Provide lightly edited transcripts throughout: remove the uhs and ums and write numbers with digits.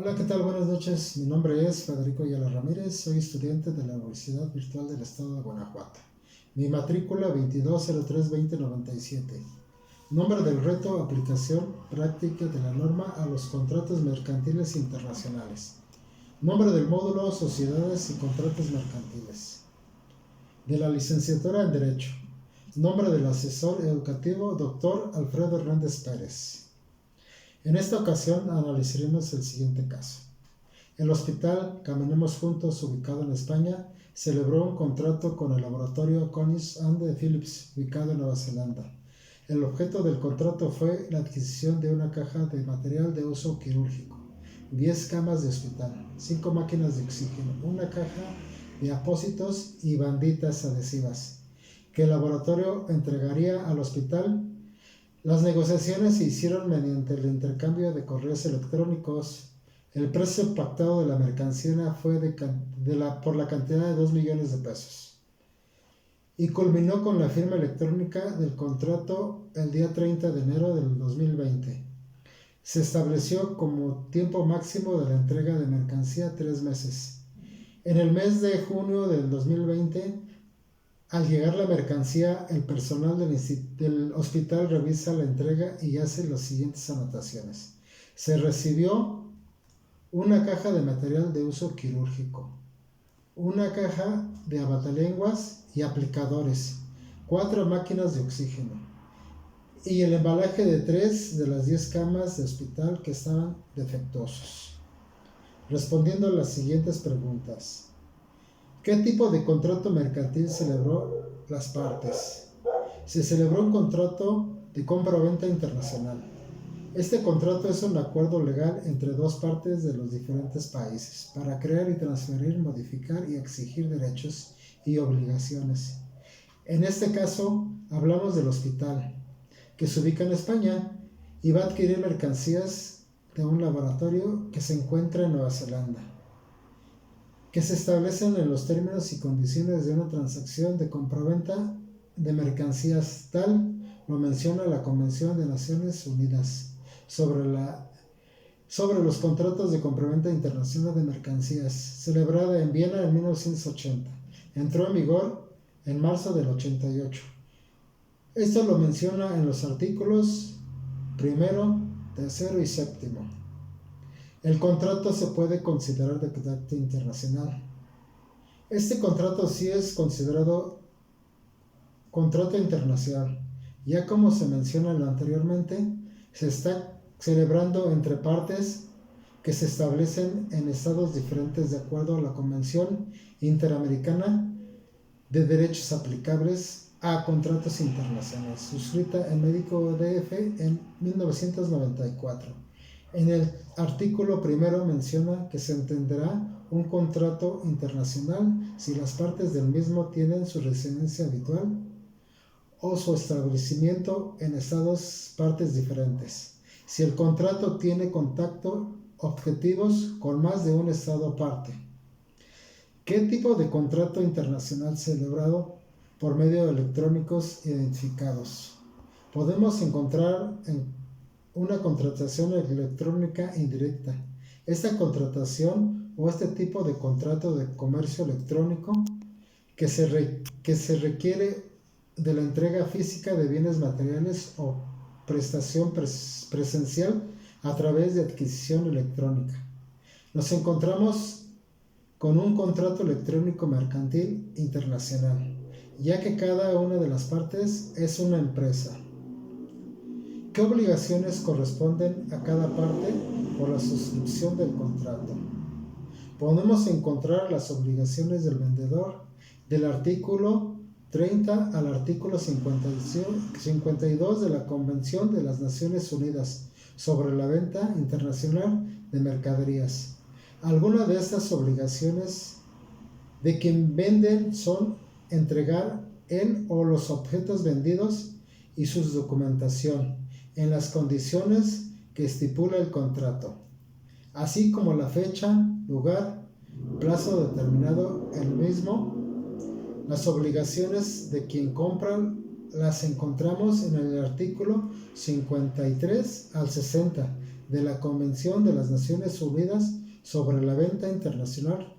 Hola, ¿qué tal? Buenas noches. Mi nombre es Federico Ayala Ramírez. Soy estudiante de la Universidad Virtual del Estado de Guanajuato. Mi matrícula 2203-2097. Nombre del reto: aplicación práctica de la norma a los contratos mercantiles internacionales. Nombre del módulo: sociedades y contratos mercantiles. De la licenciatura en Derecho. Nombre del asesor educativo: Dr. Alfredo Hernández Pérez. En esta ocasión analizaremos el siguiente caso. El hospital Caminemos Juntos, ubicado en España, celebró un contrato con el laboratorio Collins and Phillips, ubicado en Nueva Zelanda. El objeto del contrato fue la adquisición de una caja de material de uso quirúrgico, 10 camas de hospital, 5 máquinas de oxígeno, una caja de apósitos y banditas adhesivas, que el laboratorio entregaría al hospital. Las negociaciones se hicieron mediante el intercambio de correos electrónicos. El precio pactado de la mercancía fue por la cantidad de 2 millones de pesos y culminó con la firma electrónica del contrato el día 30 de enero del 2020. Se estableció como tiempo máximo de la entrega de mercancía 3 meses. En el mes de junio del 2020, al llegar la mercancía, el personal del hospital revisa la entrega y hace las siguientes anotaciones. Se recibió una caja de material de uso quirúrgico, una caja de abatalenguas y aplicadores, 4 máquinas de oxígeno y el embalaje de 3 de las 10 camas de hospital que estaban defectuosos. Respondiendo a las siguientes preguntas. ¿Qué tipo de contrato mercantil celebró las partes? Se celebró un contrato de compra-venta internacional. Este contrato es un acuerdo legal entre dos partes de los diferentes países para crear y transferir, modificar y exigir derechos y obligaciones. En este caso, hablamos del hospital, que se ubica en España y va a adquirir mercancías de un laboratorio que se encuentra en Nueva Zelanda, que se establecen en los términos y condiciones de una transacción de compraventa de mercancías, tal lo menciona la Convención de Naciones Unidas sobre los contratos de compraventa internacional de mercancías, celebrada en Viena en 1980. Entró en vigor en marzo del 88. Esto lo menciona en los artículos 1, 3 y 7. El contrato se puede considerar de carácter internacional. Este contrato sí es considerado contrato internacional, ya como se menciona anteriormente, se está celebrando entre partes que se establecen en estados diferentes de acuerdo a la Convención Interamericana de Derechos Aplicables a Contratos Internacionales, suscrita en México DF en 1994. En el artículo 1 menciona que se entenderá un contrato internacional si las partes del mismo tienen su residencia habitual o su establecimiento en estados partes diferentes. Si el contrato tiene contacto objetivos con más de un estado parte. ¿Qué tipo de contrato internacional celebrado por medio de electrónicos identificados? Podemos encontrar en una contratación electrónica indirecta. Esta contratación o este tipo de contrato de comercio electrónico que se requiere de la entrega física de bienes materiales o prestación presencial a través de adquisición electrónica. Nos encontramos con un contrato electrónico mercantil internacional, ya que cada una de las partes es una empresa. ¿Qué obligaciones corresponden a cada parte por la suscripción del contrato? Podemos encontrar las obligaciones del vendedor del artículo 30 al artículo 52 de la Convención de las Naciones Unidas sobre la venta internacional de mercaderías. Algunas de estas obligaciones de quien venden son entregar el o los objetos vendidos y su documentación en las condiciones que estipula el contrato, así como la fecha, lugar, plazo determinado el mismo. Las obligaciones de quien compra las encontramos en el artículo 53 al 60 de la Convención de las Naciones Unidas sobre la Venta Internacional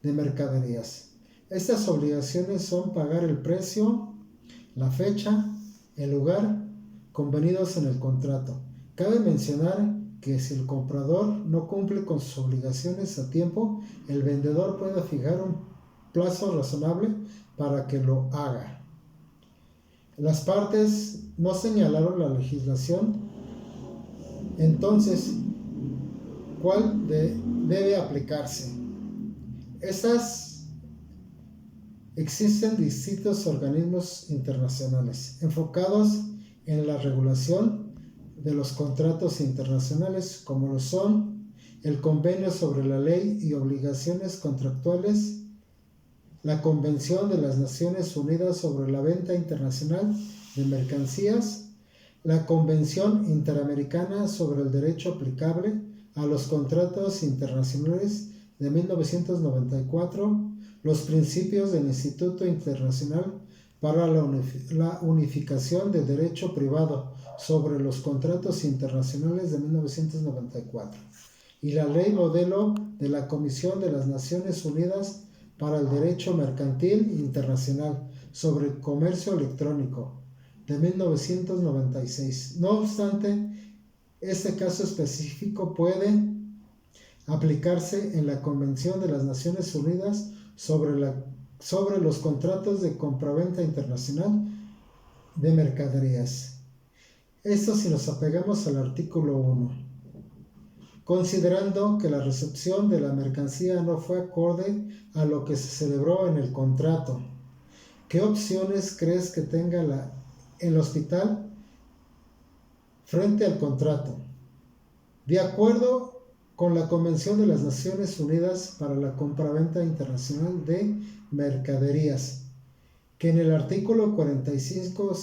de Mercaderías. Estas obligaciones son pagar el precio, la fecha, el lugar convenidos en el contrato. Cabe mencionar que si el comprador no cumple con sus obligaciones a tiempo, el vendedor puede fijar un plazo razonable para que lo haga. Las partes no señalaron la legislación, entonces, ¿cuál debe aplicarse? Existen distintos organismos internacionales enfocados en la regulación de los contratos internacionales, como lo son el Convenio sobre la Ley y Obligaciones Contractuales, la Convención de las Naciones Unidas sobre la Venta Internacional de Mercancías, la Convención Interamericana sobre el Derecho Aplicable a los Contratos Internacionales de 1994, los principios del Instituto Internacional para la Unificación del Derecho Privado sobre los Contratos Internacionales de 1994 y la Ley Modelo de la Comisión de las Naciones Unidas para el Derecho Mercantil Internacional sobre el Comercio Electrónico de 1996. No obstante, este caso específico puede aplicarse en la Convención de las Naciones Unidas sobre los contratos de compraventa internacional de mercaderías. Esto si nos apegamos al artículo 1. Considerando que la recepción de la mercancía no fue acorde a lo que se celebró en el contrato, ¿qué opciones crees que tenga el hospital frente al contrato? De acuerdo con la Convención de las Naciones Unidas para la Compraventa Internacional de Mercaderías, que en el artículo 45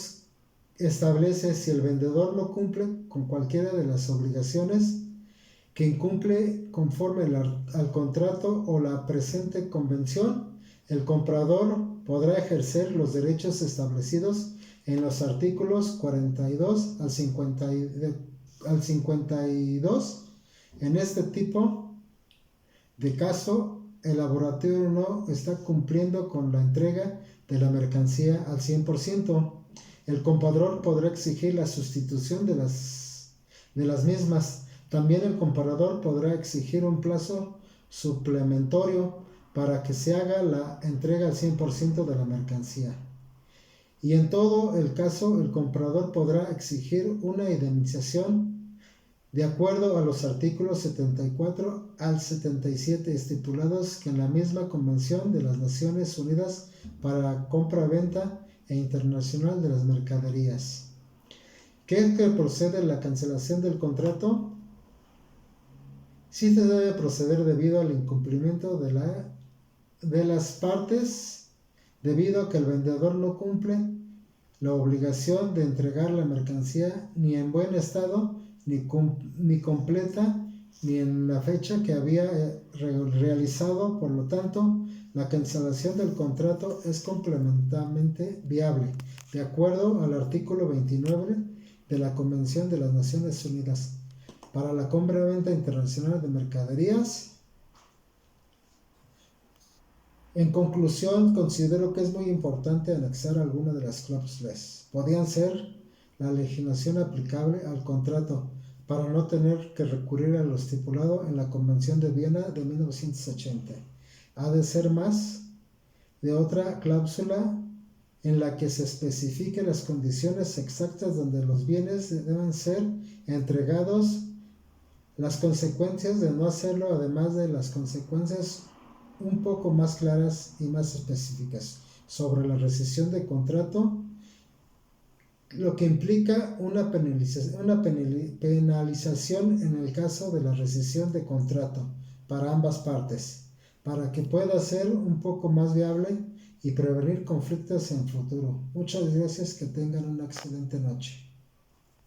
establece si el vendedor no cumple con cualquiera de las obligaciones que incumple conforme al contrato o la presente convención, el comprador podrá ejercer los derechos establecidos en los artículos 42 al 52. En este tipo de caso, el laboratorio no está cumpliendo con la entrega de la mercancía al 100%. El comprador podrá exigir la sustitución de las mismas. También el comprador podrá exigir un plazo suplementario para que se haga la entrega al 100% de la mercancía. Y en todo el caso, el comprador podrá exigir una indemnización de acuerdo a los artículos 74 al 77 estipulados que en la misma Convención de las Naciones Unidas para la Compra-Venta e Internacional de las Mercaderías. ¿Qué es que procede la cancelación del contrato? Sí se debe proceder debido al incumplimiento de las partes, debido a que el vendedor no cumple la obligación de entregar la mercancía ni en buen estado, ni completa, ni en la fecha que había realizado. Por lo tanto, la cancelación del contrato es completamente viable, de acuerdo al artículo 29 de la Convención de las Naciones Unidas para la Compra-Venta Internacional de Mercaderías. En conclusión, considero que es muy importante anexar algunas de las cláusulas. Podían ser la legislación aplicable al contrato para no tener que recurrir a lo estipulado en la Convención de Viena de 1980. Ha de ser más de otra cláusula en la que se especifiquen las condiciones exactas donde los bienes deben ser entregados, las consecuencias de no hacerlo, además de las consecuencias un poco más claras y más específicas sobre la rescisión de contrato, lo que implica una penalización en el caso de la rescisión de contrato para ambas partes, para que pueda ser un poco más viable y prevenir conflictos en futuro. Muchas gracias, que tengan una excelente noche.